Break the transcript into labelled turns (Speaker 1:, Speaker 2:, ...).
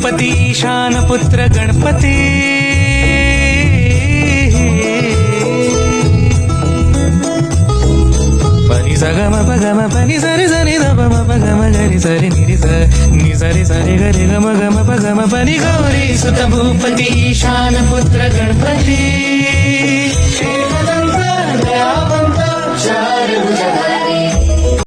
Speaker 1: भूपती ईशान पुत्र गणपती पनी सगम पगम पनी सरी सरी द पम पगम गरी सरी निरी स नि सरी सरी गरी गम गम पगम पनी गौरी सुत भूपती ईशान पुत्र गणपती